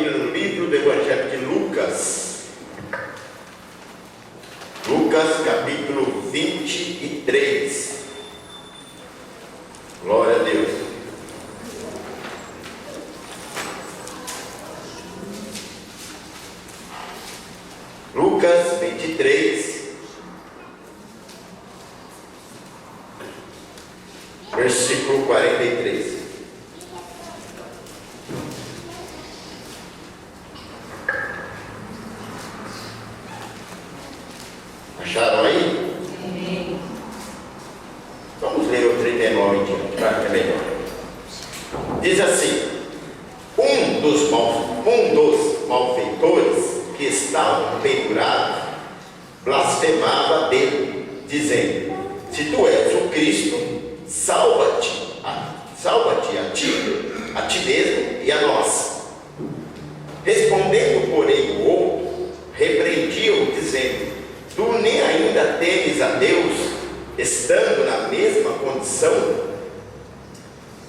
Bíblia no livro do Evangelho de Lucas. Lucas capítulo 23. Glória a Deus. Lucas 23, versículo 43. Acharam aí? Sim. Vamos ler o 39 em diante, para que é melhor. Diz assim: um dos malfeitores que estavam pendurados blasfemava dele, dizendo: se tu és o Cristo, salva-te a ti mesmo e a nós. Respondendo, porém, o outro repreendia-o, dizendo: tu nem ainda temes a Deus, estando na mesma condição?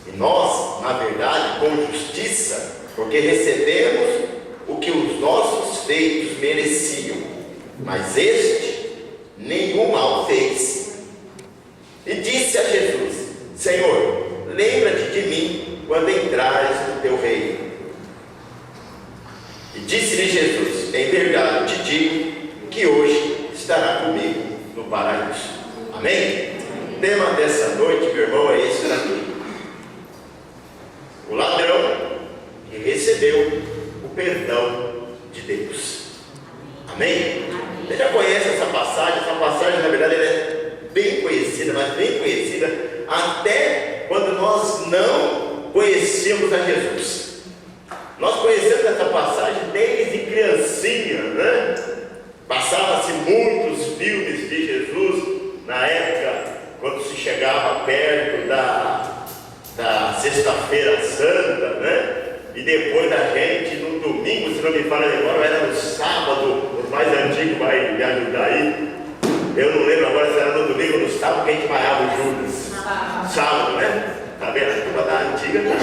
E nós, na verdade, com justiça, porque recebemos o que os nossos feitos mereciam, mas este nenhum mal fez. E disse a Jesus: Senhor, lembra-te de mim quando entrares no teu reino. E disse-lhe Jesus: em verdade te digo que hoje estará comigo no paraíso. Amém? O tema dessa noite, meu irmão, é esse daqui: o ladrão que recebeu o perdão de Deus. Amém? Você já conhece essa passagem? Essa passagem, na verdade, ela é bem conhecida, mas bem conhecida até quando nós não conhecíamos a Jesus. Nós conhecemos essa passagem desde criancinha, né? Passava-se muitos filmes de Jesus na época, quando se chegava perto da Sexta-feira Santa, né? E depois da gente, no domingo, se não me falha agora, era no sábado, os mais antigos vai me ajudar aí. Eu não lembro agora se era no domingo ou no sábado que a gente malhava o Judas. Sábado, né? Tá vendo? A turma da antiga, tá?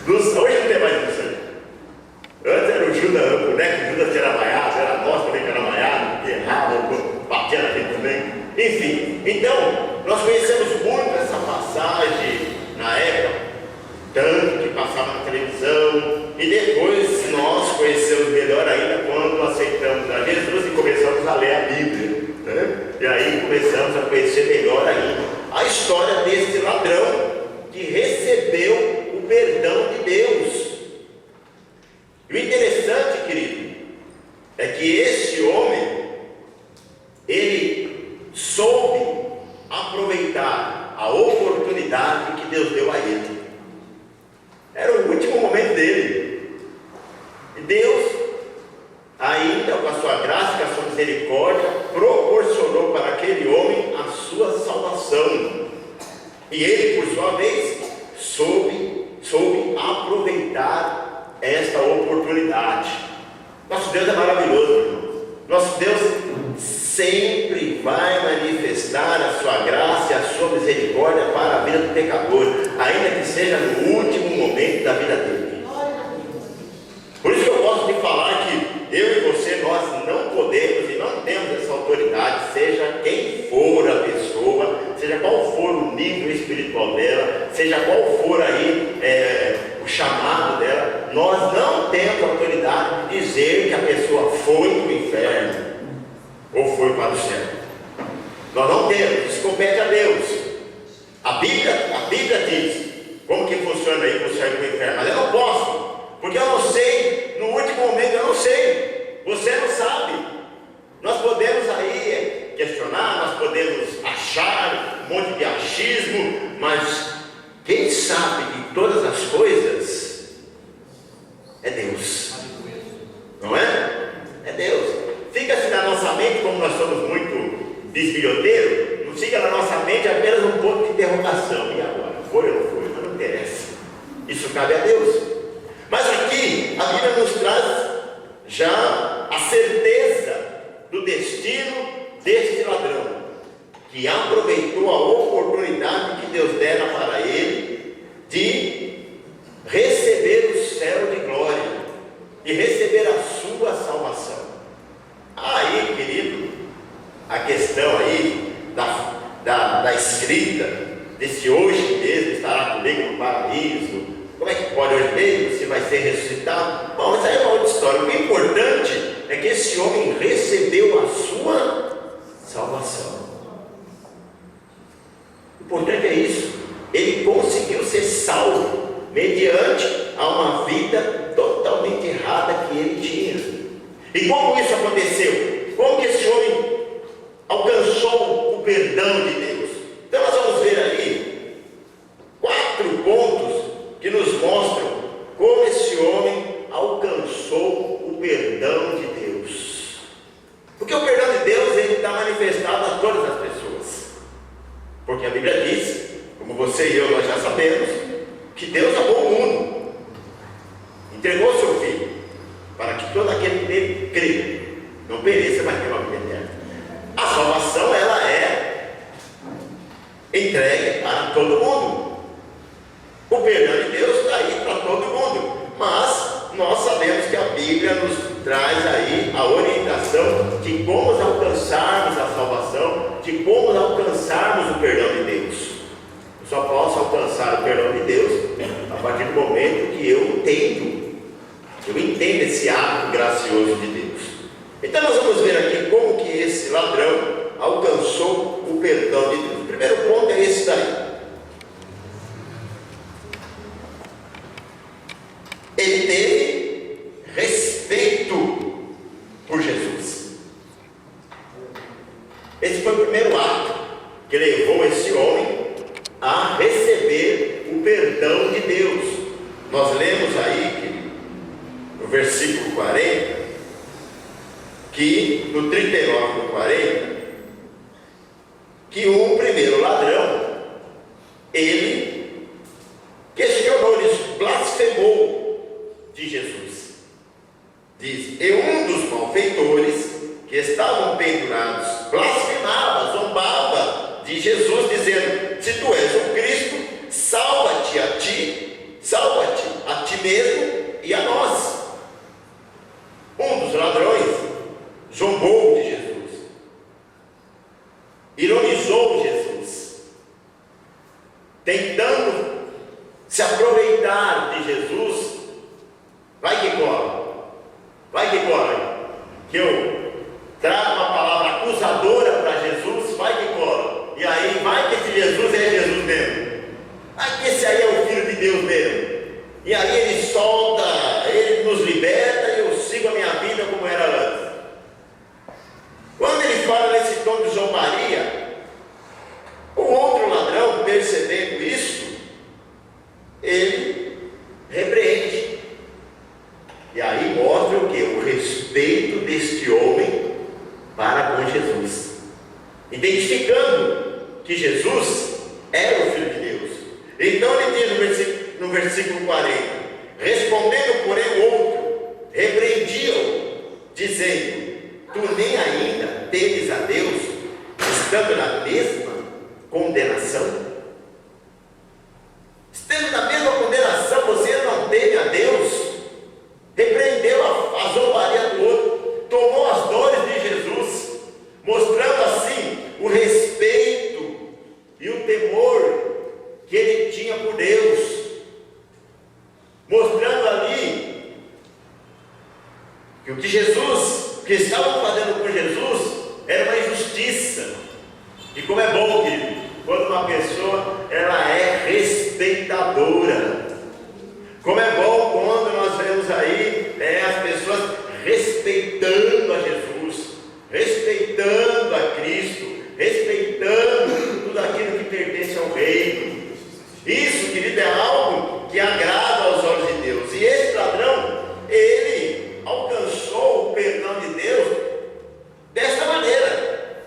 Hoje não tem mais isso aí. Antes era o Judas, né? O Judas que era malhado, era nós também que era malhado, que errava, batia na gente também. Enfim, então, nós conhecemos muito essa passagem na época, tanto que passava na televisão, e depois nós conhecemos melhor ainda quando aceitamos a Jesus e começamos a ler a Bíblia, né? E aí começamos a conhecer melhor ainda a história desse ladrão que recebeu o perdão de Deus. E o interessante, querido, é que esse homem, ele soube aproveitar a oportunidade que Deus deu a ele. Era o último momento dele. E Deus, ainda com a sua graça, com a sua misericórdia, proporcionou para aquele homem a sua salvação. E ele, por sua vez, soube aproveitar esta oportunidade. Nosso Deus é maravilhoso, irmão. Nosso Deus sempre vai manifestar a sua graça e a sua misericórdia para a vida do pecador, ainda que seja no último momento da vida dele. Por isso que eu posso te falar que eu e você, nós não podemos e não temos essa autoridade, seja quem for a pessoa, seja qual for o nível espiritual dela, seja qual for aí o chamado dela, nós não temos autoridade de dizer que a pessoa foi para o inferno ou foi para o céu. Nós não temos, isso compete a Deus. A Bíblia diz como que funciona aí para o céu e para o inferno, mas eu não posso, porque eu não sei, no último momento eu não sei, você não sabe. Nós podemos aí questionar, nós podemos achar um monte de achismo, mas quem sabe de todas as coisas é Deus, não é? É Deus. Fica-se na nossa mente, como nós somos muito bisbilhoteiros, não fica na nossa mente apenas um ponto de interrogação. E agora? Foi ou não foi? Mas não interessa. Isso cabe a Deus. de receber a sua salvação. Aí, querido, a questão aí da escrita, desse hoje mesmo estará comigo no paraíso, como é que pode hoje mesmo, se vai ser ressuscitado? Bom, essa é uma outra história. O que é importante é que esse homem recebeu a sua salvação. O importante é isso. Ele conseguiu ser salvo mediante a uma vida totalmente errada que ele tinha. E como isso aconteceu? Como que esse homem alcançou o perdão de Deus? Então nós vamos ver aí 4 pontos que nos mostram como esse homem alcançou o perdão de Deus. Porque o perdão de Deus, ele está manifestado a todas as pessoas. Porque a Bíblia diz, como você e eu nós já sabemos, que Deus amou o mundo, entregou o seu Filho, para que todo aquele que nele crê não pereça, mas tenha uma vida eterna. A salvação, ela é entregue para todo mundo. O perdão de Deus está aí para todo mundo, mas nós sabemos que a Bíblia nos traz aí a orientação de como alcançarmos a salvação, de como alcançarmos o perdão de Deus. Eu só posso alcançar o perdão de Deus a partir do momento que eu entendo esse ato gracioso de Deus. Então nós vamos ver aqui como que esse ladrão alcançou o perdão de Deus. O primeiro ponto é esse daí. Ele teve respeito por Jesus. Esse foi o primeiro ato que levou esse homem a receber o perdão de Deus. Nós lemos aí no versículo 40, que no 39 do 40, que o primeiro ladrão, ele questionou, ele blasfemou de Jesus. Diz: e um dos malfeitores que estavam pendurados blasfemava, zombava de Jesus, dizendo: se tu és o Cristo, salva-te a ti mesmo e a nós. Um dos ladrões zombou de Jesus, ironizou Jesus, tentando se aproveitar de Jesus. Vai que cola, que eu trago uma palavra acusadora para Jesus, vai que cola, e aí vai que esse Jesus é Jesus mesmo, vai que esse aí é o Filho de Deus mesmo, e aí ele solta, ele nos liberta e eu sigo a minha vida como era antes. Quando ele fala nesse tom de zombaria, o outro ladrão, percebendo isso, ele repreende. E aí mostra o que? O respeito deste homem para com Jesus, identificando que Jesus era o Filho de Deus. Então ele diz no versículo 40: respondendo, porém, o outro repreendia-o, dizendo: tu nem ainda temes a Deus, estando na mesma condenação? Estando na mesma condenação, você não teme a Deus? Repreendeu a zombaria do outro, tomou as dores de Jesus, mostrando assim o respeito e o temor que ele tinha por Deus, mostrando ali que o que estavam fazendo com Jesus era uma injustiça. E como é bom, querido, quando uma pessoa ela é respeitadora. Como é bom quando nós vemos aí as pessoas respeitando a Jesus, respeitando a Cristo, respeitando tudo aquilo que pertence ao reino. Isso, querido, é algo que agrada aos olhos de Deus. E esse ladrão, ele alcançou o perdão de Deus desta maneira,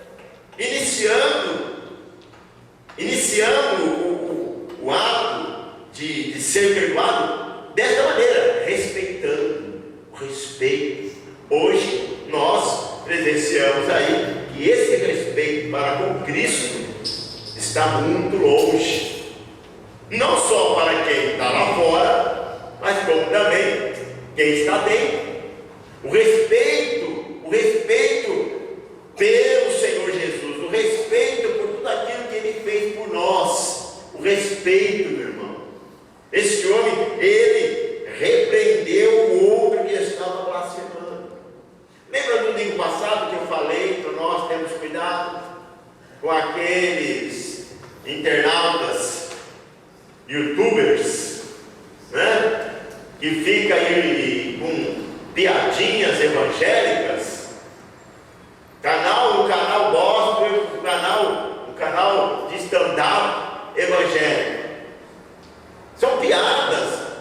iniciando o ato de ser perdoado desta maneira, respeitando o respeito. Hoje nós presenciamos aí que esse respeito para com Cristo está muito longe, não só para quem está lá fora, mas como também quem está dentro. O respeito pelo Senhor Jesus, o respeito por tudo aquilo que Ele fez por nós, o respeito, meu irmão. Esse homem, ele repreendeu o outro que estava blasfemando. Lembra do domingo passado que eu falei para nós termos cuidado com aqueles internautas, youtubers, né? Que fica aí com piadinhas evangélicas, o canal gospel, o canal de stand-up evangélico. São piadas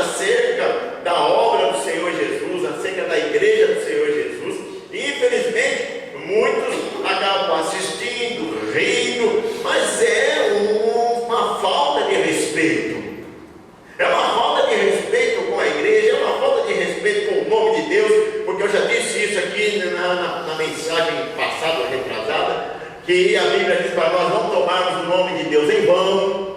acerca da obra do Senhor Jesus, acerca da igreja do Senhor Jesus. E infelizmente muitos acabam assistindo, rindo, mas é uma falta de respeito. É uma falta de respeito com a igreja, é uma falta de respeito com o nome de Deus, porque eu já disse isso aqui na mensagem passada, retrasada, que a Bíblia diz para nós não tomarmos o nome de Deus em vão.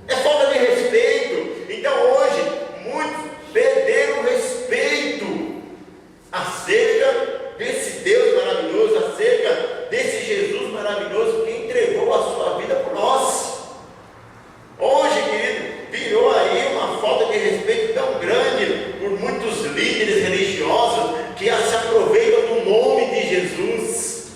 É falta de respeito. Então hoje, muitos perderam o respeito acerca desse Deus maravilhoso, acerca desse Jesus maravilhoso que entregou a sua vida por nós. Hoje, querido, virou aí uma falta de respeito tão grande por muitos líderes religiosos que se aproveitam do nome de Jesus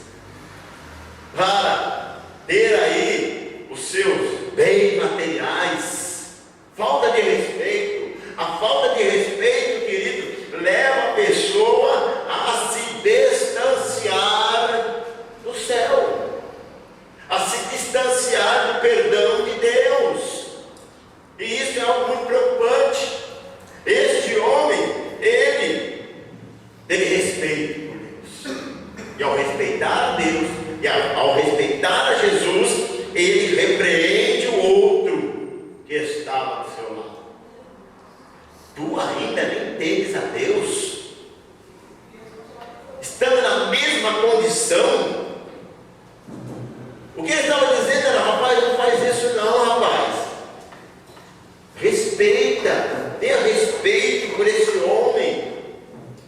para ter aí os seus bens materiais. Falta de respeito. A falta de respeito, querido, leva a pessoa a se distanciar do céu, a se distanciar do perdão de Deus. E isso é algo muito preocupante. Este homem, ele teve respeito por Deus. E ao respeitar a Deus, e ao respeitar a Jesus, ele repreende o outro que estava do seu lado. Tu ainda nem temes a Deus, estando na mesma condição. O que ele estava dizendo era: rapaz, não faz isso não, rapaz. Respeita, tenha respeito por esse homem,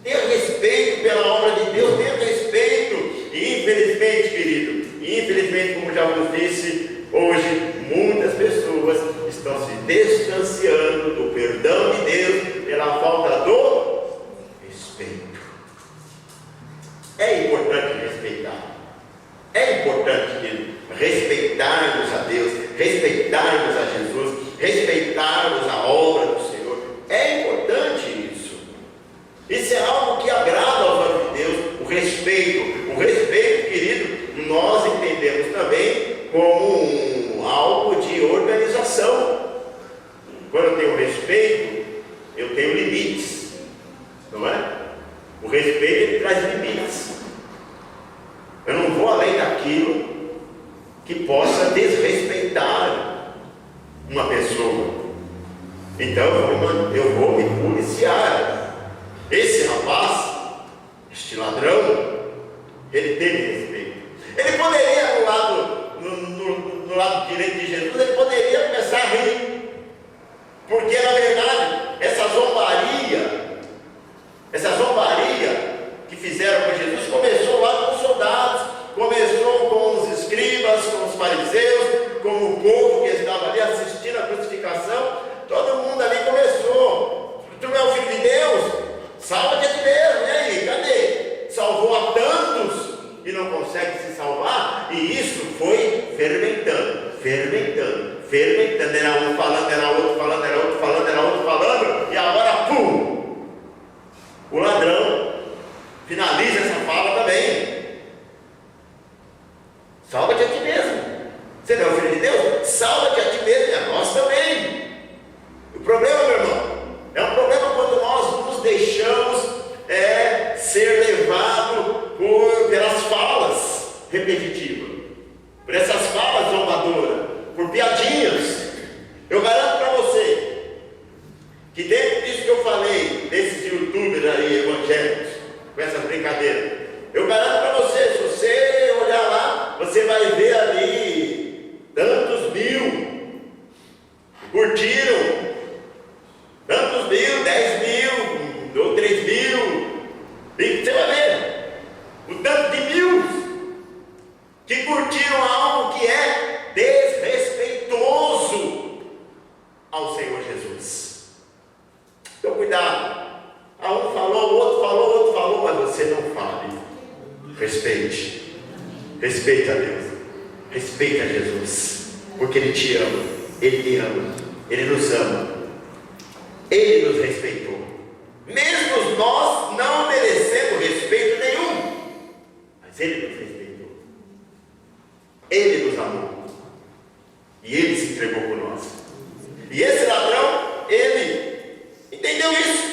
tenha respeito pela obra de Deus, tenha respeito. E infelizmente, querido, infelizmente, como já vos disse, hoje muitas pessoas estão se distanciando do perdão de Deus pela falta do respeito. É importante respeitar. É importante, querido, respeitarmos a Deus, respeitarmos a Jesus, respeitarmos a obra do Senhor. É importante isso. Isso é algo que agrada aos olhos de Deus. O respeito, querido, nós entendemos também como algo de organização. Quando eu tenho respeito, eu tenho limites, não é? O respeito, ele traz limites. Eu não vou além daquilo que possa desrespeitar uma pessoa. Então eu vou me policiar. Esse rapaz, este ladrão, ele teve respeito. Ele poderia, no lado direito de Jesus, ele poderia começar a rir, porque na verdade essa zombaria que fizeram com Jesus começou lá com os soldados, começou com os escribas, com os fariseus, com o povo que estava ali assistindo a crucificação. Todo mundo ali começou: tu não é o Filho de Deus? Salva-te a ti mesmo. E aí, cadê? Salvou a tantos e não consegue se salvar. E isso foi fermentando. Era um falando, era outro falando, era outro falando, era outro falando. E agora, pum! O ladrão finaliza essa fala também: salva-te a ti mesmo. Você não é o Filho de Deus? Salva-te a ti mesmo e a nós também. O problema, meu irmão, é um problema quando nós nos deixamos ser levado pelas falas repetitivas, por essas falas zombadoras, por piadinhas. Eu garanto para você que dentro disso que eu falei, desses youtubers aí evangélicos, com essas brincadeiras, eu garanto para você, se você olhar lá, você vai ver ali tantos mil curtiram, tantos mil, 10 mil ou 3 mil Respeite a Deus, respeite a Jesus, porque Ele te ama, Ele te ama, Ele nos ama, Ele nos respeitou, mesmo nós não merecendo respeito nenhum, mas Ele nos respeitou, Ele nos amou, e Ele se entregou por nós. E esse ladrão, ele entendeu isso,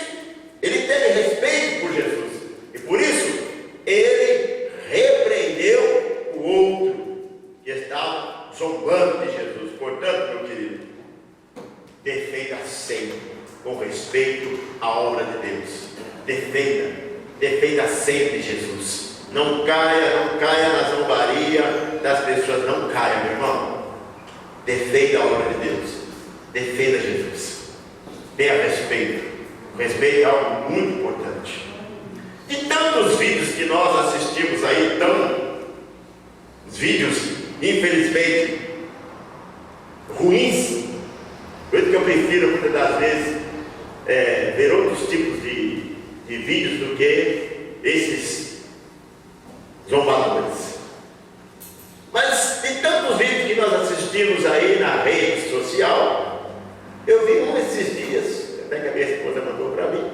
ele teve respeito por Jesus, e por isso ele repreendeu o outro que estava zombando de Jesus. Portanto, meu querido, defenda sempre com respeito a obra de Deus, defenda sempre Jesus. Não caia na zombaria das pessoas, não caia, meu irmão. Defenda a obra de Deus, defenda Jesus, tenha respeito. O respeito é algo muito importante. E tantos vídeos que nós assistimos aí, os vídeos, infelizmente, ruins, por isso que eu prefiro muitas das vezes ver outros tipos de vídeos do que esses zombadores. Mas tem tantos vídeos que nós assistimos aí na rede social. Eu vi um esses dias, até que a minha esposa mandou para mim.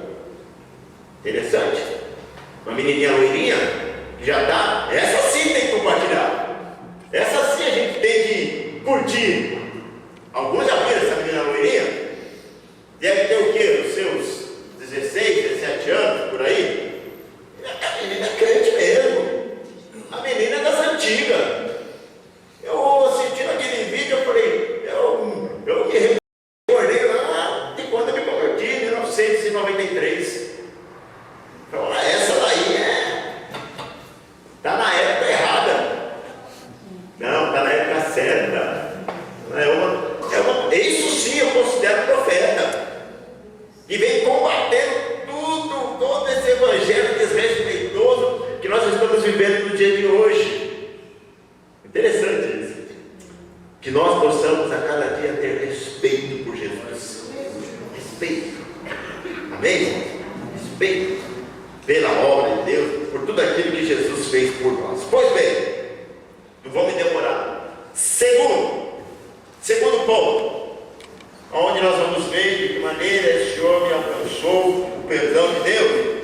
Interessante. Uma menininha loirinha que já está. Essa sim tem que compartilhar. Essa sim a gente tem que curtir. Alguns já viram essa menina loirinha? Deve ter o quê? Os seus 16, 17 anos, por aí? A menina é crente mesmo. A menina é das antigas. Eu assistindo aquele vídeo, eu falei, eu me recordei lá de quando eu me converti, em 1993. Então, essa daí está na época errada. Não, está na época certa. Isso sim eu considero profeta. E vem combatendo todo esse evangelho desrespeitoso que nós estamos vivendo no dia de hoje. Interessante isso. Que nós possamos a cada dia ter respeito por Jesus. Respeito. Amém? Respeito pela obra de Deus, por tudo aquilo que Jesus fez por nós. Pois bem, não vou me demorar. Segundo ponto, onde nós vamos ver de que maneira esse homem alcançou o perdão de Deus.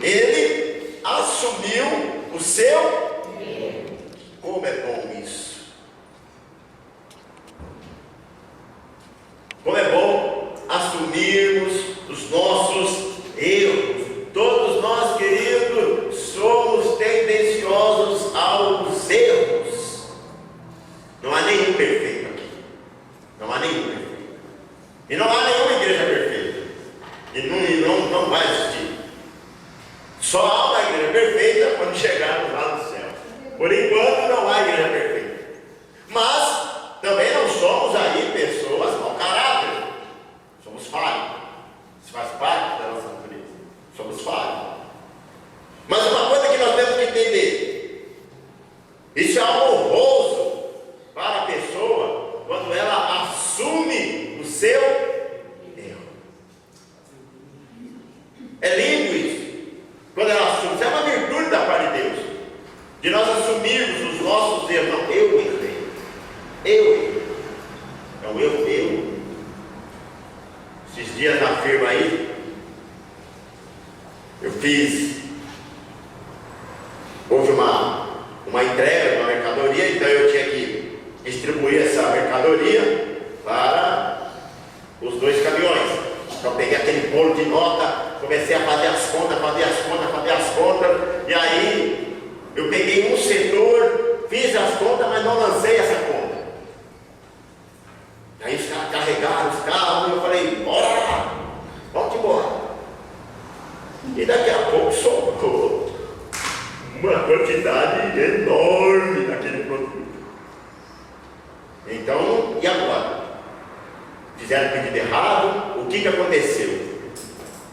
Ele assumiu o seu erro. Como é bom isso! Como é bom assumirmos os nossos erros. Todos nós, queridos, somos tendenciosos aos erros. Não há nenhum perfeito aqui. Não há nenhum perfeito. E não há nenhuma igreja perfeita. E não vai existir. Só há uma igreja perfeita quando chegarmos lá no céu. Por enquanto não há igreja perfeita. Mas também não somos aí pessoas mau caráter. Somos falhos. Isso faz parte da nossa natureza. Somos falhos. Mas uma coisa que nós temos que entender: isso é algo honroso para a pessoa quando ela assume o seu erro. É lindo isso. Quando ela assume, isso é uma virtude da parte de Deus, de nós assumirmos os nossos erros. Não, eu errei. É um erro meu. Esses dias na firma aí, houve uma entrega de uma mercadoria, então eu tinha que distribuir essa mercadoria para os 2 caminhões. Então eu peguei aquele bolo de nota, comecei a fazer as contas, e aí eu peguei um setor, fiz as contas, mas não lancei essa conta. Aí os caras carregaram os carros, e eu falei, bora lá, vamos embora. E daqui a pouco sobrou uma quantidade enorme daquele produto. Então, e agora? Fizeram o pedido errado, o que aconteceu?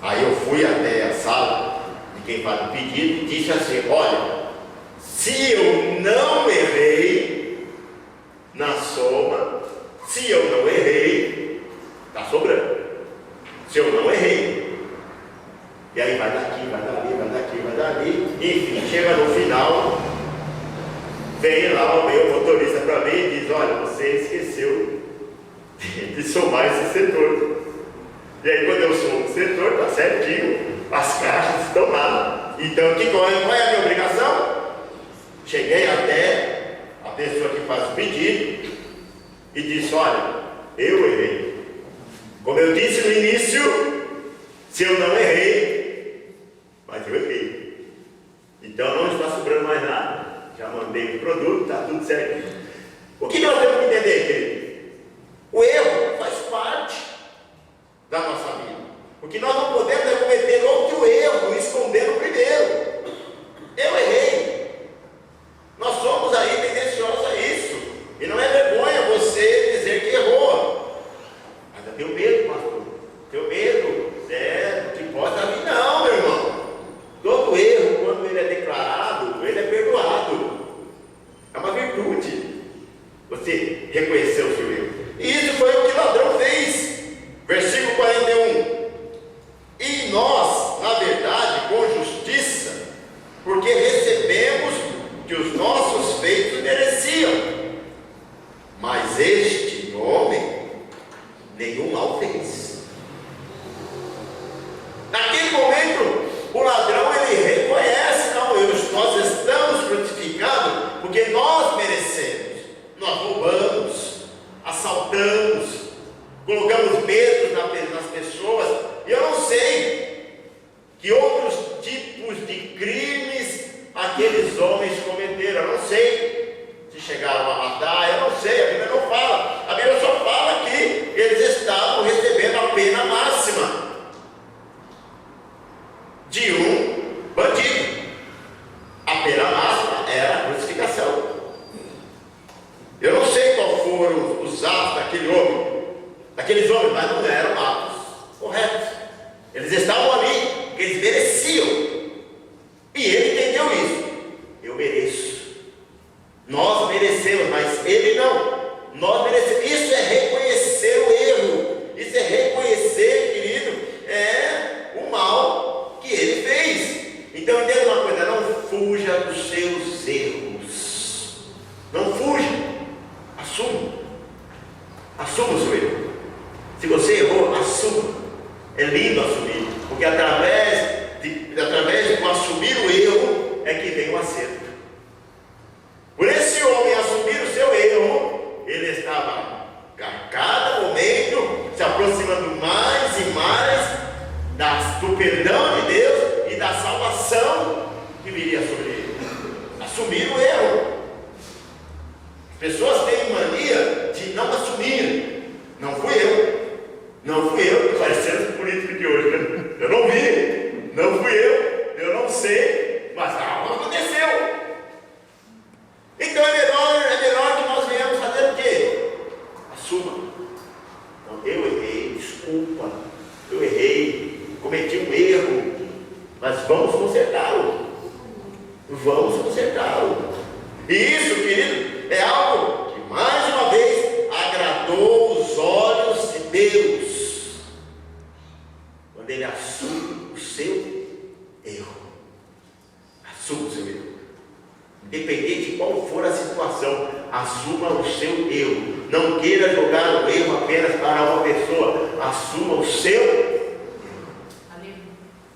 Aí eu fui até a sala de quem faz o pedido e disse assim: olha, se eu não errei na soma, se eu não errei, está sobrando. Se eu não errei, e aí vai daqui, vai dali, enfim, chega no final, vem lá o meu motorista para mim e diz: olha, você esqueceu de somar esse setor. E aí quando eu somo o setor, está certinho, as caixas estão lá. Então qual é a minha obrigação? Cheguei até a pessoa que faz o pedido e disse: olha, eu errei. Como eu disse no início, se eu não errei, mas eu errei. Então não está sobrando mais nada. Já mandei o produto, está tudo certo. O que nós temos que entender, querido? O erro faz parte da nossa vida. O que nós não podemos é cometer outro erro, escondendo o primeiro. Eu errei. Nós somos aí tendenciosos a isso. E não é vergonha você dizer que errou. Mas eu tenho medo, pastor. Tenho medo que possa vir. Não, meu irmão. Todo erro, quando ele é declarado, ele é perdoado. É uma virtude você reconhecer o seu erro. E isso foi o que o ladrão fez. Versículo 41. E nós, na verdade, com justiça, porque recebemos que os nossos feitos mereciam. Mas este homem nenhum mal fez. Naquele momento, o ladrão ele reconhece: não, nós estamos crucificados porque nós merecemos. Nós roubamos, assaltamos, colocamos medo nas pessoas. E eu não sei que outros tipos de crimes aqueles homens cometeram. Eu não sei se chegaram a matar, eu não sei, a Bíblia não fala. A Bíblia só fala que eles estavam recebendo a pena máxima de um bandido. A pena máxima era a crucificação. Eu não sei qual foram os atos daqueles homens, mas não eram atos corretos. Eles estavam ali, eles mereciam. E ele entendeu isso. Eu mereço. Nós merecemos, mas ele não. Nós merecemos. Isso é reconhecer o erro. Isso é reconhecer, querido, o mal que ele fez. Então entenda uma coisa: não fuja dos seus erros. Não fuja. Assuma. Assuma o seu erro. Se você errou, assuma. É lindo assumir, porque através de assumir o erro é que vem o acerto. Por esse homem assumir o seu erro, ele estava a cada momento se aproximando mais e mais do perdão de Deus e da salvação que viria sobre ele. Assumir o erro. As pessoas têm mania de não assumir. Não fui eu. Não fui eu, parecendo os políticos de hoje, né? Eu não vi, não fui eu não sei, mas algo aconteceu. Então é melhor que nós venhamos fazer o quê? Assuma. Então, eu errei, desculpa, eu errei, cometi um erro, mas vamos consertá-lo. Vamos consertá-lo. E isso, querido, é algo que mais uma vez agradou os olhos de Deus. Quando ele assume o seu erro. Assuma o seu erro. Independente de qual for a situação, assuma o seu erro. Não queira jogar o erro apenas para uma pessoa. Assuma o seu erro.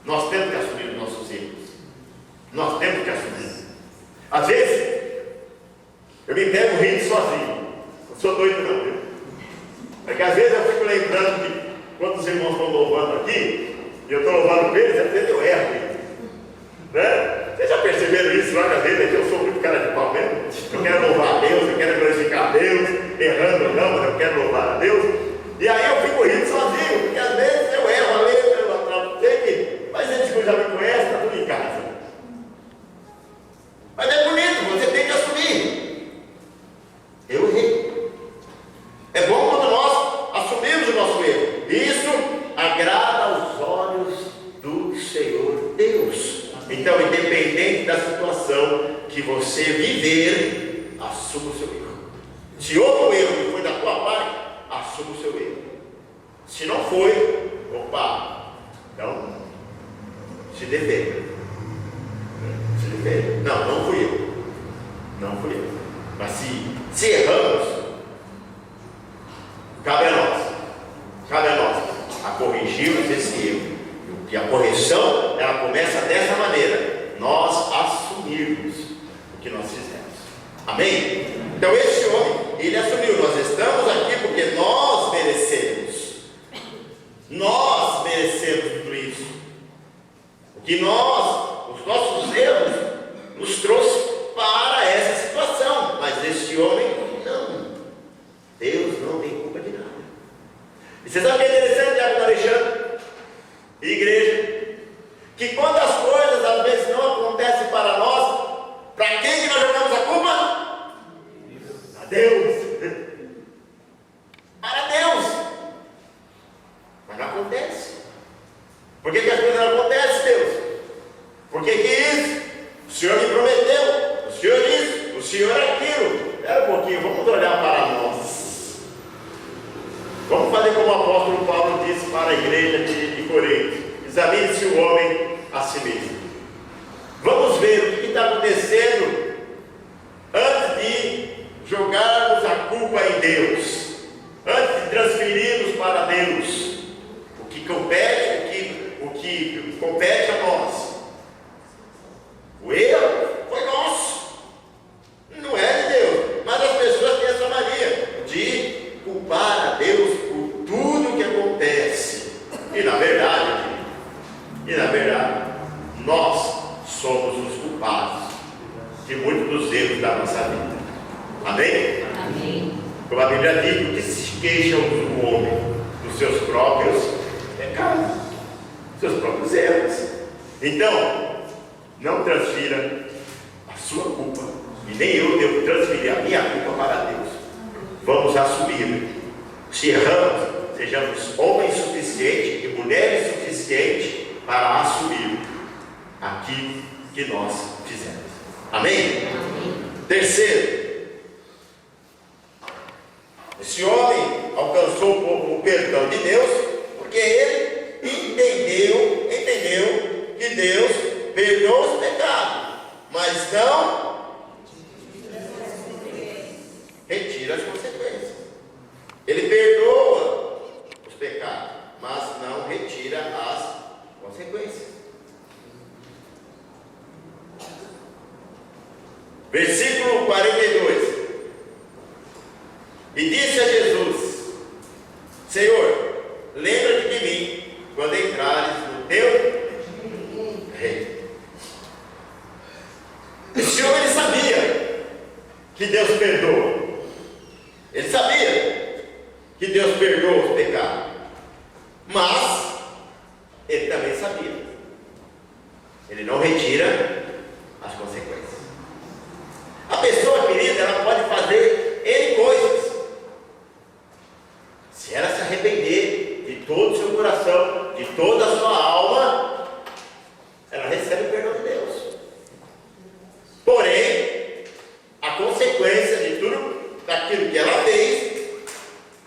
Nós temos que assumir os nossos erros. Nós temos que assumir. Às vezes, eu me pego rindo sozinho. Não sou doido não, viu? Porque às vezes eu fico lembrando que quando os irmãos estão louvando aqui, e eu estou louvando com eles, às vezes eu erro, né? Vocês já perceberam isso lá, às vezes é que eu sou muito cara de pau mesmo? Eu quero louvar a Deus, eu quero glorificar a Deus, errando ou não, mas eu quero louvar a Deus. E aí eu fico rindo sozinho, porque às vezes eu erro a letra, eu atrapo, mas eles que já me conhecem, está tudo em casa. Mas é bonito, você tem que assumir. Eu errei. É bom quando nós assumimos o nosso erro. Isso agrada aos olhos do Senhor Deus. Então, independente da situação que você viver, assuma o seu erro. Se houve um erro que foi da tua parte, assuma o seu erro. Se não foi, opa, então se defenda. Se defenda. Não fui eu. Não fui eu. Se erramos, cabe a nós a corrigirmos esse erro. E a correção, ela começa dessa maneira: nós assumirmos o que nós fizemos. Amém? Então esse homem, ele assumiu: nós estamos aqui porque nós merecemos. Nós merecemos tudo isso. Que os nossos erros nos trouxe para essa situação. Mas este homem, não. Deus não tem culpa de nada. E você sabe o que é interessante, Diácono Alexandre e igreja? Que quando as coisas às vezes não acontecem para nós, para quem que nós jogamos a culpa? A Deus. Para Deus. Mas não acontece. Por que as coisas não acontecem, Deus? Por que isso? O Senhor me prometeu. O Senhor isso. O Senhor aquilo. Espera um pouquinho, vamos olhar para nós. Vamos fazer como o apóstolo Paulo disse para a igreja de Corinto: examine-se o homem a si mesmo. Vamos ver o que está acontecendo antes de jogarmos a culpa em Deus, antes de transferirmos para Deus o que compete a nós. O erro foi nosso, não é de Deus. Mas as pessoas têm essa mania de culpar a Deus por tudo que acontece. E na verdade, nós somos os culpados de muitos dos erros da nossa vida. Amém? Amém. Como a Bíblia diz, que se queixam do homem dos seus próprios pecados, seus próprios erros. Então, não transfira a sua culpa, e nem eu devo transferir a minha culpa para Deus. Vamos assumir. Se erramos, sejamos homens suficientes e mulheres suficientes para assumir aquilo que nós fizemos. Amém? Amém. Terceiro, esse homem alcançou o perdão de Deus porque ele entendeu que Deus perdoa os pecados, mas não retira as consequências. Ele perdoa os pecados, mas não retira as consequências. Versículo 42. E disse a Jesus: Senhor, lembra-te de mim quando entrares no teu reino. Esse homem, ele sabia que Deus perdoa. Ele sabia que Deus perdoa os pecados. Mas ele também sabia: ele não retira as consequências. A pessoa, querida, ela pode fazer N coisas. Se ela se arrepender de todo o seu coração, de toda a sua alma, ela recebe o perdão de Deus. Porém, a consequência de tudo daquilo que ela fez,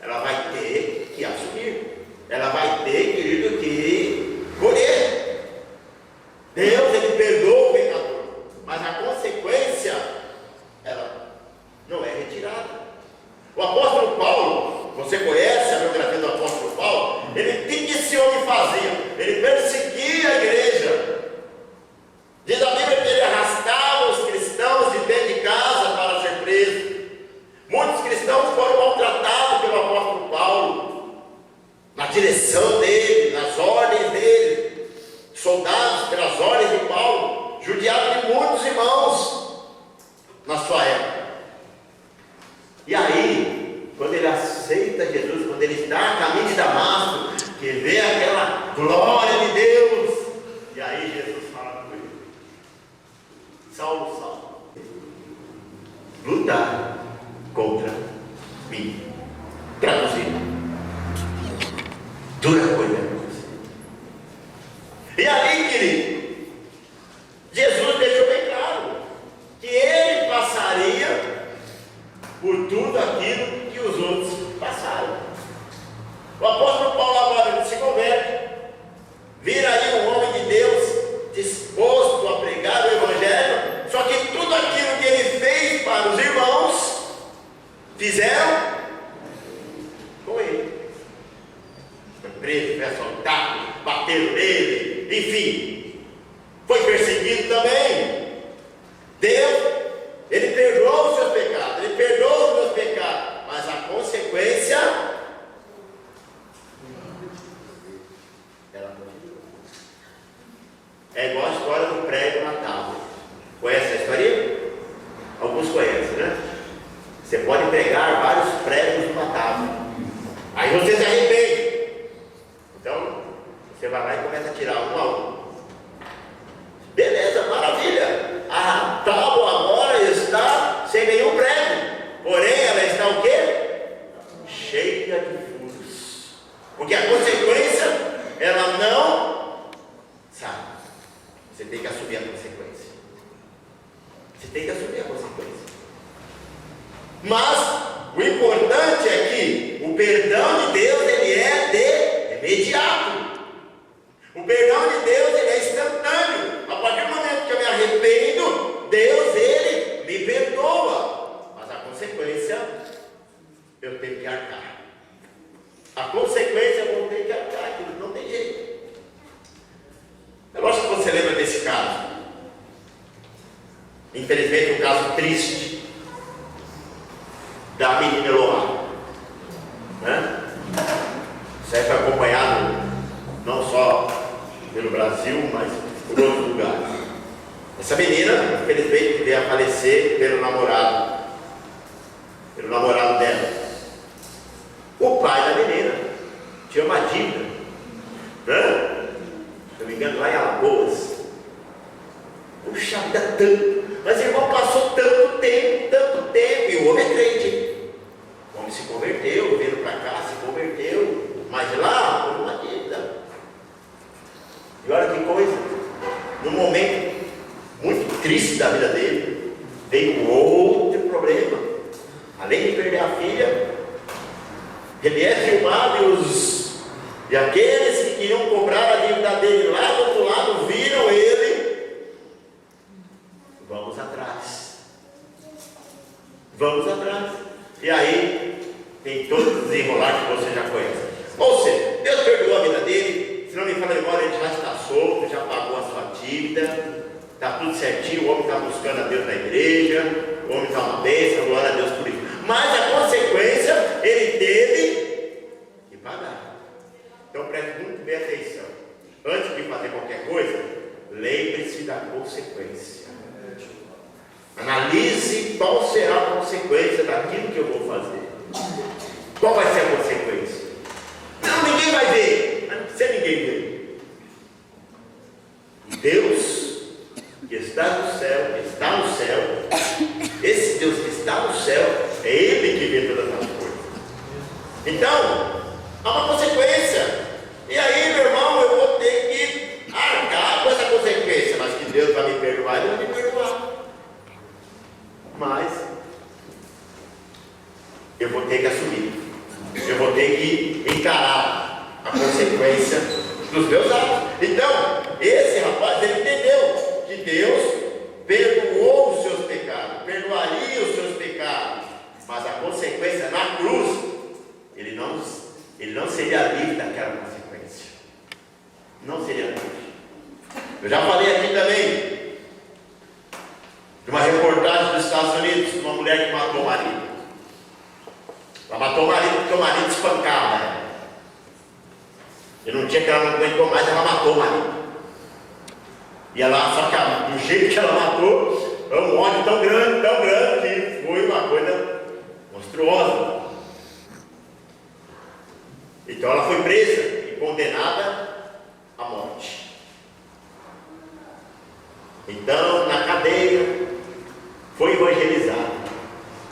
ela vai ter que assumir. Ela vai ter, querido, que colher. Deus, ele perdoa o pecador, mas a consequência, ela não é retirada. O apóstolo Paulo, você conhece a biografia do apóstolo Paulo? O que esse homem fazia? Ele perseguia a igreja. Diz a Bíblia que ele arrastava os cristãos de dentro de casa para ser preso. Muitos cristãos foram maltratados pelo apóstolo Paulo, na direção dele, nas ordens dele. Soldados, pelas ordens de Paulo, judiaram de muitos irmãos na sua época. E aí, quando ele aceita Jesus, quando ele está a caminho de Damasco, que vê aquela glória de Deus, e aí Jesus fala com ele: Saulo, Saulo, lutar contra mim. Traduzido: dura coisa. E aí, querido, Jesus deixou bem claro que ele passaria por tudo aquilo que os outros passaram. O apóstolo Paulo agora se converte, vira aí um homem de Deus disposto a pregar o evangelho, só que tudo aquilo que ele fez para os irmãos, enfim, foi perseguido também. Deus, Ele perdoa os seus pecados, Ele perdoa os meus pecados, mas a consequência, ela continua. É igual a história do prego na tábua. Conhece a história? Alguns conhecem, né? Você pode pregar vários pregos numa tábua, aí você se arrepende, então você vai lá e começa a tirar um a um. Beleza, maravilha, a tábua agora está sem nenhum prego, porém ela está o quê? Cheia de furos, porque a consequência ela não sabe. Você tem que assumir a consequência. Você tem que assumir a consequência. Mas o importante é que o perdão de Deus, ele é de imediato. O perdão de Deus, ele é instantâneo. A partir do momento que eu me arrependo, Deus, ele me perdoa. Mas a consequência, eu tenho que arcar. A consequência, eu vou ter que arcar. Aquilo não tem jeito. É lógico que você lembra desse caso. Infelizmente, um caso triste da menina Eloá, né? Isso aí foi acompanhado não só pelo Brasil, mas por outros lugares. Essa menina, infelizmente, veio a falecer pelo namorado dela. O pai da menina tinha uma dívida, né? Se não me engano, lá em Alagoas. Puxa vida, tanto. Mas o irmão passou tanto tempo, e o homem é crente. O homem se converteu, veio para cá, se converteu, mas lá foi uma dívida. E olha que coisa, num momento muito triste da vida dele, veio outro problema. Além de perder a filha, ele é filmado e aqueles que queriam cobrar a dívida dele lá do outro lado viram ele. Vamos atrás. E aí tem todo o desenrolar que você já conhece. Ou seja, Deus perdoou a vida dele. Se não me fala agora, ele já está solto, já pagou a sua dívida, está tudo certinho. O homem está buscando a Deus na igreja, o homem está uma bênção, glória a Deus por isso. Mas a consequência ele teve que pagar. Então preste muito bem atenção. Antes de fazer qualquer coisa, lembre-se da consequência. Analise qual será a consequência daquilo que eu vou fazer. Qual vai ser a consequência? Não, ninguém vai ver. Não precisa ninguém ver. Deus que está no céu, esse Deus que está no céu, é Ele que vê todas as coisas. Então, há uma consequência. E aí, meu irmão, eu vou ter que arcar com essa consequência. Mas que Deus vai me perdoar, Ele vai me perdoar. Mas eu vou ter que assumir, eu vou ter que encarar a consequência dos meus atos. Então, esse rapaz, ele entendeu que Deus perdoou os seus pecados, perdoaria os seus pecados, mas a consequência na cruz, ele não seria livre daquela consequência. Não seria livre. Eu já falei aqui também de uma reportagem dos Estados Unidos, de uma mulher que matou o marido. Ela matou o marido porque o marido espancava ela. Ele não tinha, que ela não aguentou mais, ela matou o marido. E ela, só que do jeito que ela matou, é um ódio tão grande, que foi uma coisa monstruosa. Então ela foi presa e condenada à morte. Então, na cadeia, foi evangelizado.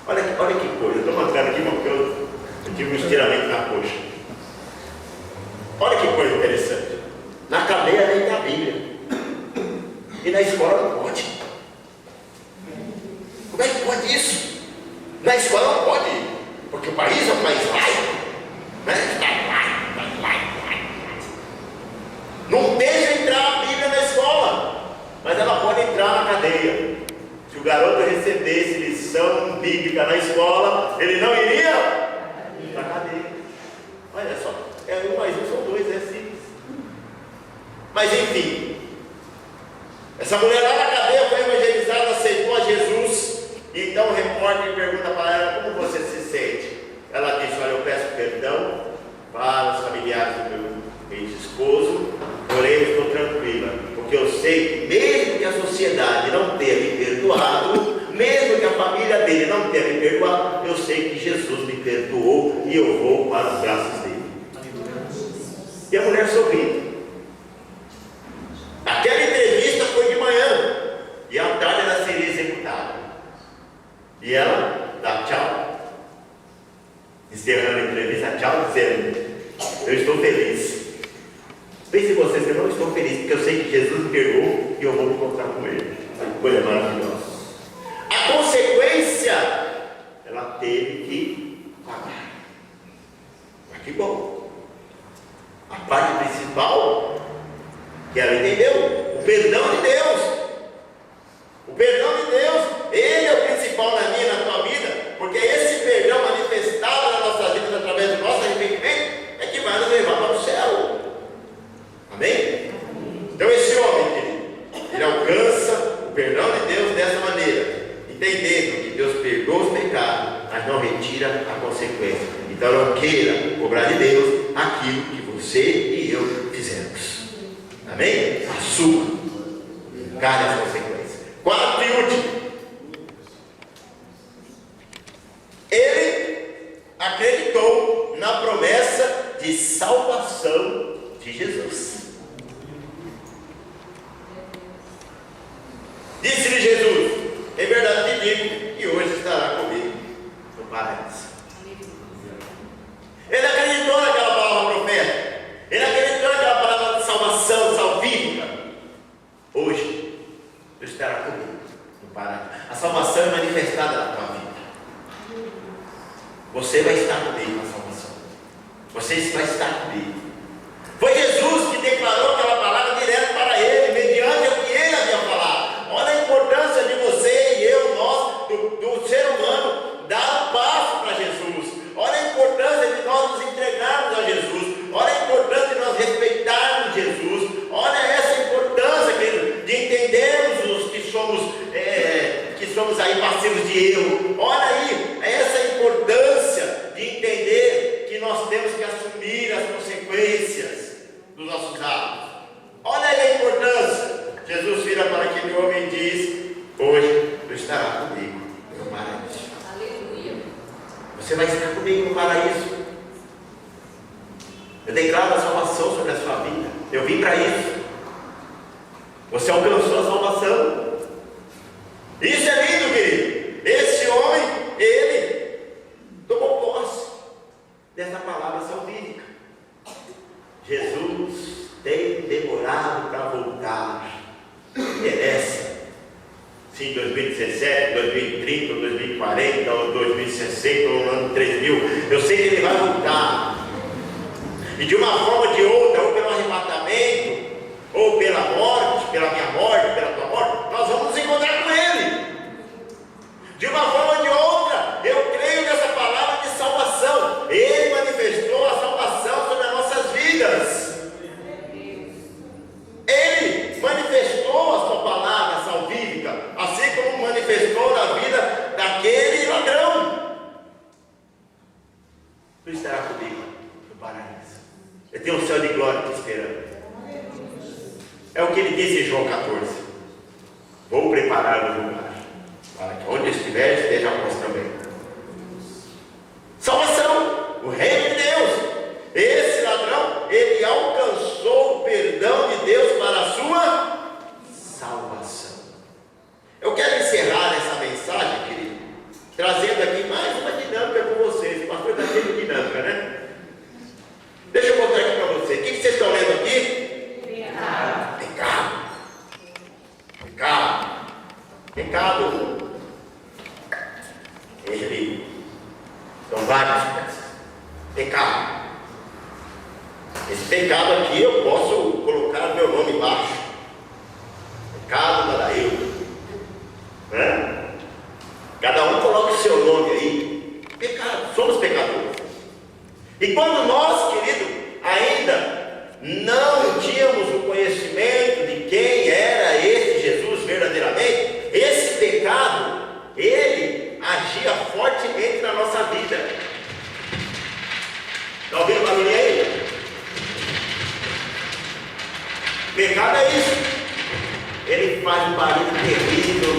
Olha que coisa, eu estou mostrando aqui porque eu tive um estiramento na coxa. Olha que coisa interessante. Na cadeia nem tem a Bíblia. E na escola não pode. Como é que pode isso? Na escola não pode. Porque o país é um país laico. Né? Não deixa entrar a Bíblia na escola. Mas ela pode entrar na cadeia. Se o garoto recebesse lição bíblica na escola, ele não iria para a cadeia. Olha só, 1 mais 1 são 2, é simples. Mas enfim, essa mulher lá na cadeia foi evangelizada, aceitou a Jesus. Então o repórter pergunta para ela: como você se sente? Ela disse: olha, eu peço perdão para os familiares do meu ex-esposo, porém eu estou tranquila, porque eu sei que mesmo que a sociedade não tenha me perdoado, mesmo que a família dele não tenha me perdoado, eu sei que Jesus me perdoou e eu vou para os braços dele. E a mulher sorriu. Aquela entrevista foi de manhã, e à tarde ela seria executada. E ela dá tchau, encerrando a entrevista, tchau, dizendo: eu estou feliz. Pense em vocês que eu não estou feliz, porque eu sei que Jesus me perdoou e eu vou me encontrar com ele. Coisa maravilhosa. A consequência, ela teve que pagar. Mas que bom. A parte principal, que ela entendeu, o perdão de Deus. O perdão de Deus, ele é o principal na minha e na tua vida, porque esse perdão manifestado na nossa vida através do nosso arrependimento é que vai nos levar para o céu. Amém? Então esse homem, querido, ele alcança o perdão de Deus dessa maneira, entendendo que Deus perdoa os pecados, mas não retira a consequência. Então não queira cobrar de Deus aquilo que você e eu fizemos. Amém? Assuma, carregue as consequências. Quarto e último, ele acreditou na promessa de salvação de Jesus. Disse-lhe Jesus: em verdade te digo que hoje estará comigo no paraíso. Ele acreditou naquela palavra profética, ele acreditou naquela palavra de salvação salvífica. Hoje tu estará comigo no paraíso. A salvação é manifestada na tua vida. Você vai estar comigo na salvação. Você vai estar comigo. Foi Jesus que declarou aquela palavra direto para ele, mediante o que ele havia falado. Olha a importância de você e eu, nós, do ser humano, dar um passo para Jesus. Olha a importância de nós nos entregarmos a Jesus. Olha a importância de nós respeitarmos Jesus. Olha essa importância, querido, de entendermos os que somos aí passivos de erro. Olha aí essa importância de entender que nós temos que assumir as consequências dos nossos atos. Olha aí a importância. Jesus vira para aquele homem e diz: hoje tu estarás comigo no paraíso. Aleluia. Você vai estar comigo no paraíso. Eu declaro a salvação sobre a sua vida. Eu vim para isso. Você alcançou a salvação. Isso é lindo, querido. Esse homem, ele tomou posse dessa palavra salvífica. Jesus tem demorado para voltar. Interessa se em 2017, 2030, 2040, ou 2060, ou no ano 3000. Eu sei que ele vai voltar. E de uma forma ou de outra, ou pelo arrebatamento, ou pela morte, pela minha morte, pela tua morte, nós vamos nos encontrar com ele. De uma forma ou de outra, eu creio nessa palavra de salvação. Ele manifestou a salvação sobre as nossas vidas. Ele manifestou a sua palavra salvífica, assim como manifestou na vida daquele ladrão. Tu estarás comigo no paraíso. Eu tenho um céu de glória te esperando. É o que ele disse em João 14: vou preparar o lugar, para que onde estiver, esteja vós também. Salvação, o reino de Deus. Esse ladrão, ele alcançou o perdão de Deus para a sua salvação. Eu quero encerrar essa mensagem, querido, trazendo aqui mais uma dinâmica com vocês. O pastor está cheio de dinâmica, né? Deixa eu mostrar aqui para você. O que vocês estão lendo aqui? Pecado. Pecado. Pecado. Ele. São várias coisas. Pecado. Esse pecado aqui eu posso colocar meu nome embaixo. Pecado Dadailton. Né? Cada um coloca o seu nome aí. Pecado. Somos pecadores. E quando nós, querido, ainda não tínhamos o conhecimento isso. Ele faz um barulho terrível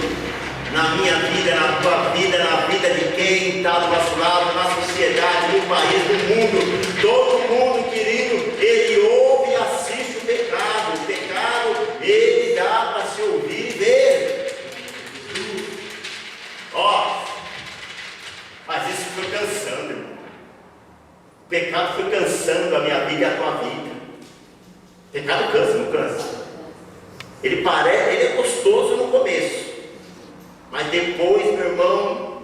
na minha vida, na tua vida, na vida de quem está do nosso lado, na sociedade, no país, no mundo. Todo mundo, querido, ele ouve e assiste o pecado. O pecado, ele dá para se ouvir e ver. Ó, mas isso foi cansando, irmão. O pecado foi cansando a minha vida e a tua vida. O pecado cansa, não cansa? Ele é gostoso no começo, mas depois, meu irmão,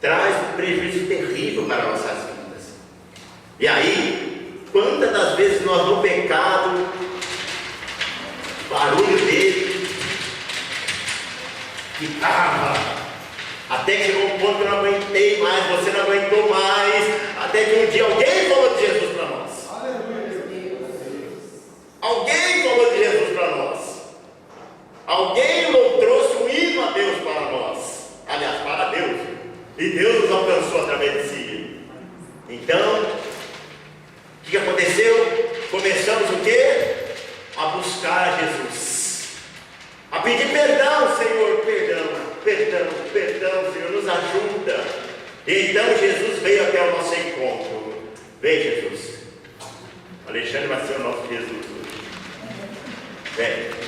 traz um prejuízo terrível para nossas vidas. E aí, quantas das vezes nós no pecado, barulho dele ficava, até que chegou um ponto que eu não aguentei mais, você não aguentou mais, até que um dia alguém falou de Jesus para nós. Alguém falou de Jesus para nós. Alguém trouxe um hino a Deus para nós. Aliás, para Deus. E Deus nos alcançou através de si. Então, o que aconteceu? Começamos o quê? A buscar Jesus. A pedir perdão, Senhor, perdão, Senhor, nos ajuda. E então Jesus veio até o nosso encontro. Vem, Jesus. Alexandre vai ser o nosso Jesus hoje. Vem.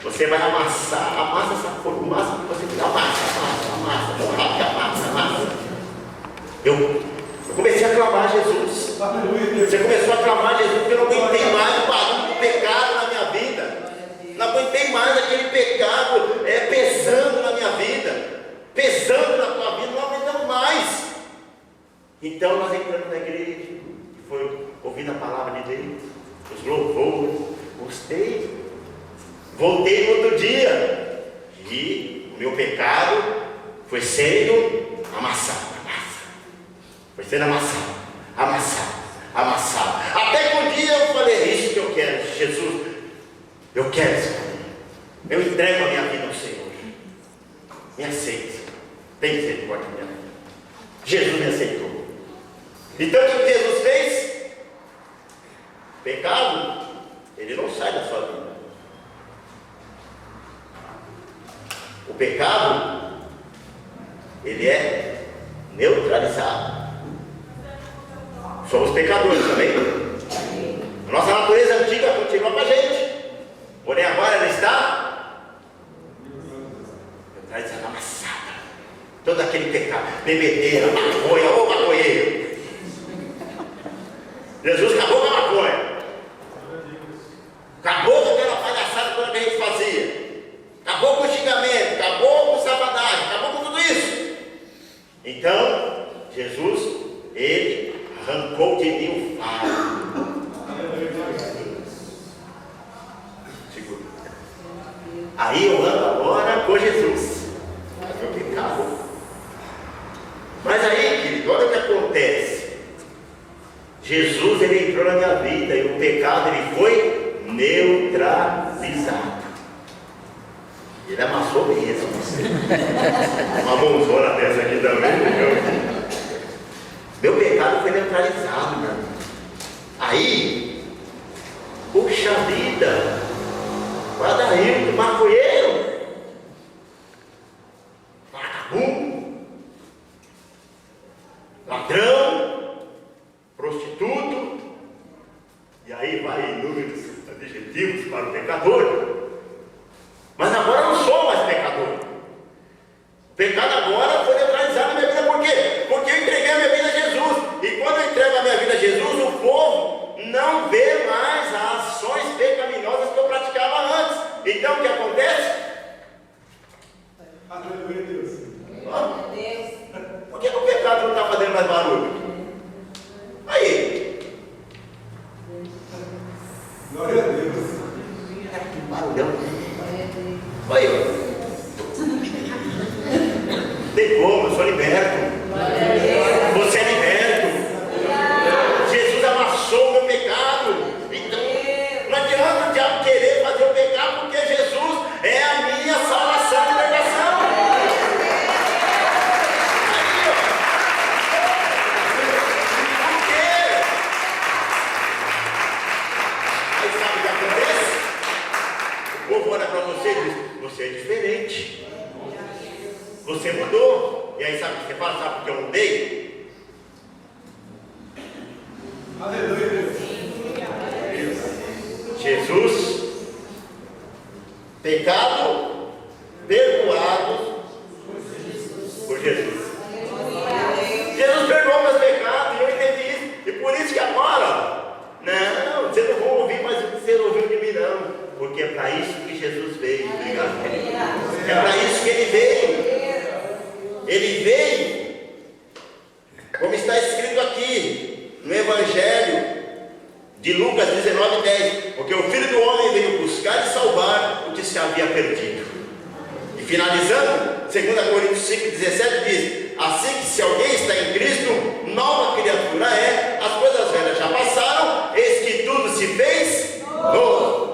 Você vai amassa essa forma, massa que você fizer, amassa. Eu comecei a clamar Jesus. Você começou a clamar Jesus, porque eu não aguentei mais o barulho do pecado na minha vida. Não aguentei mais aquele pecado pesando na minha vida, pesando na tua vida, não aguentamos mais. Então nós entramos na igreja, foi ouvindo a palavra de Deus, os louvores, gostei. Voltei no outro dia e o meu pecado foi sendo amassado. Foi sendo amassado. Até que um dia eu falei: é isso que eu quero, Jesus. Eu quero isso. Eu entrego a minha vida ao Senhor. Me aceita. Tem misericórdia da minha vida. Jesus me aceitou. Então o que Jesus fez? Pecado, ele não sai da sua vida. O pecado, ele é neutralizado. Somos pecadores também. Nossa natureza antiga continua com a gente. Porém agora ela está neutralizada, amassada. Todo aquele pecado, bebedeira, maconha, ô maconheiro. Jesus acabou com a maconha. Acabou com aquela palhaçada toda que a gente fazia. Acabou com o xingamento, acabou com o sabadagem, acabou com tudo isso. Então, Jesus, ele arrancou de mim o fardo. Segura. Aí eu ando agora com Jesus. É meu pecado. Mas aí, querido, olha o que acontece. Jesus, ele entrou na minha vida e o pecado, ele foi neutralizado. Ele amassou mesmo. Uma mãozona dessa aqui também. Meu pecado foi neutralizado, meu amigo. Aí, puxa vida, Guadaíldo, maconheiro, vagabundo, ladrão, prostituto, e aí vai inúmeros adjetivos para o pecador. Mas agora eu não sou mais pecador. O pecado agora foi neutralizado na minha vida. Por quê? Porque eu entreguei a minha vida a Jesus. E quando eu entrego a minha vida a Jesus, o povo não vê mais as ações pecaminosas que eu praticava antes. Então o que acontece? Aleluia, Deus. Por que o pecado não está fazendo mais barulho? Aí. Glória a Deus. Que barulhão. Olha, tem como, eu sou liberto. Você é liberto. Jesus amassou o meu pecado. Então, não adianta o diabo querer fazer o pecado, porque Jesus é a minha salvação e libertação. Aí, ó. Por quê? Aí sabe o que acontece? O povo olha para você e diz: você é diferente, você mudou. E aí sabe o que você fala? Sabe porque eu mudei? Aleluia. Jesus, pecado perdoado por Jesus. Jesus perdoou meus pecados e eu entendi isso. E por isso que agora, não, vocês não vão ouvir mais o que você ouviu de mim, não. Porque é para isso que Jesus veio. Obrigado, querido. É para isso que ele veio. Ele veio, como está escrito aqui no Evangelho de Lucas 19:10, porque o Filho do Homem veio buscar e salvar o que se havia perdido. E finalizando, 2 Coríntios 5:17 diz: assim que se alguém está em Cristo, nova criatura é, as coisas velhas já passaram, eis que tudo se fez novo.